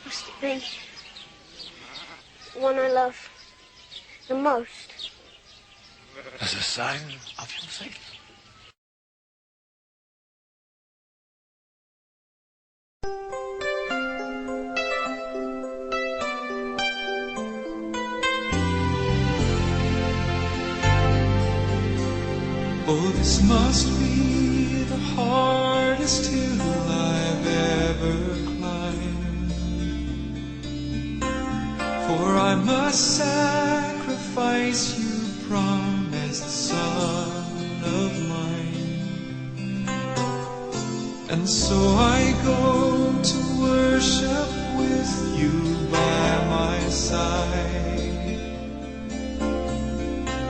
Must it be the one I love the most? As a sign of your faith. Oh, this must be the hardest hill I've ever climbed, for I must sacrifice you, promised son of mine. And so I go to worship with you by my side,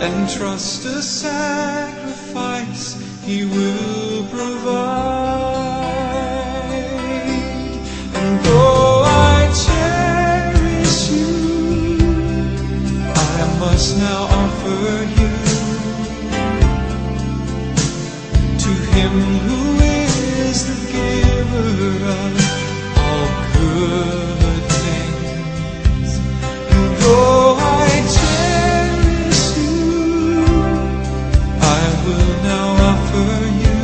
and trust a sacrifice he will provide. And though I cherish you, I must now offer you to him who is the giver of all good things. And though I cherish you, I will now offer you,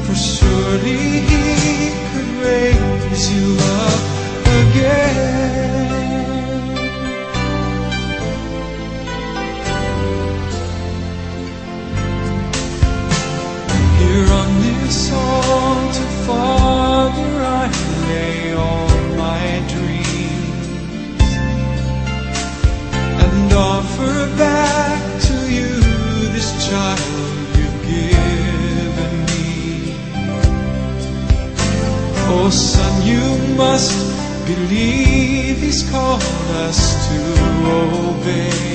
for surely he could raise you up again. Here on this altar, Father, I lay all my dreams and offer back to you this child you've given me. Oh son, you must believe he's called us to obey,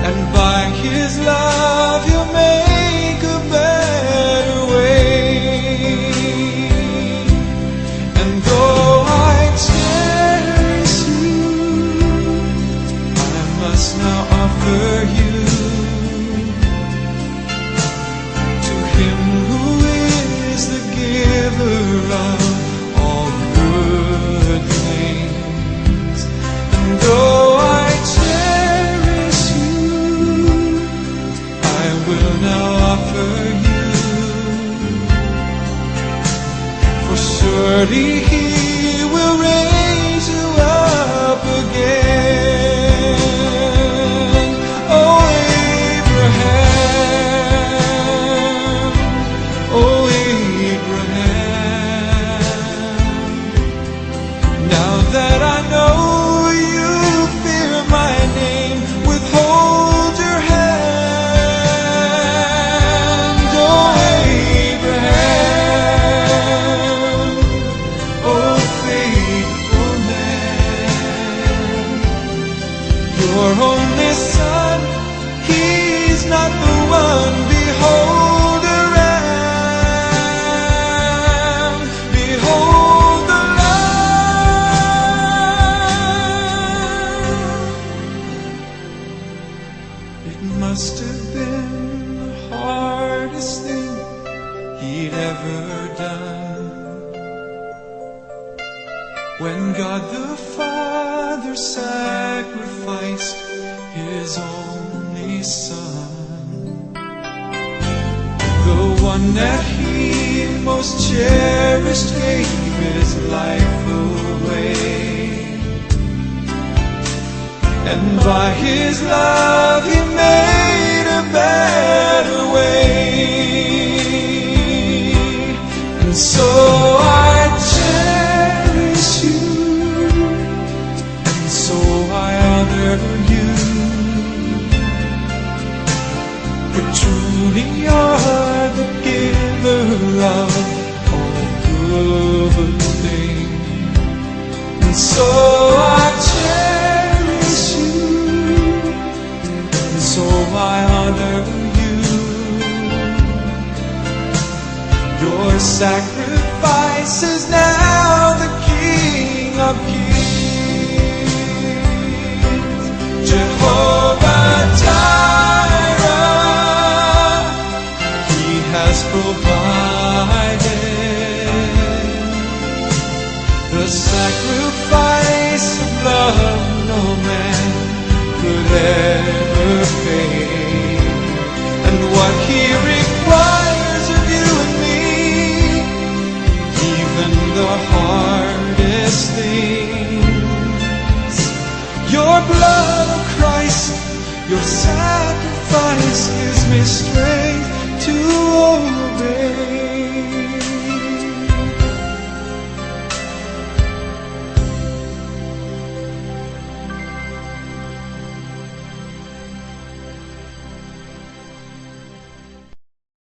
and by his love he'll make a better way. And though I cherish you, I must now offer you to him who is the giver of all good things. And though I cherish you, I will now offer you, for surely he will raise you up again. Oh Abraham, oh Abraham, now that I know you fear my name, withhold your hand. Oh Abraham, oh faithful man, your only son, he's not the one. Behold the Lamb, behold the Lamb. It must have been the hardest thing he'd ever done, when God the Father sacrificed his only Son, the one that he most cherished, gave his life away. And by his love he made a better way. And so I cherish you, and so I honor you, for truly you're the giver of all good things. And so I cherish you, and so I honor you. Your sacrifice is now the King of Kings, Jehovah Jireh. He has provided the sacrifice of love no man could ever pay. And what He requires of you and me, even the hardest things, your blood, oh Christ, your sacrifice gives me strength to obey.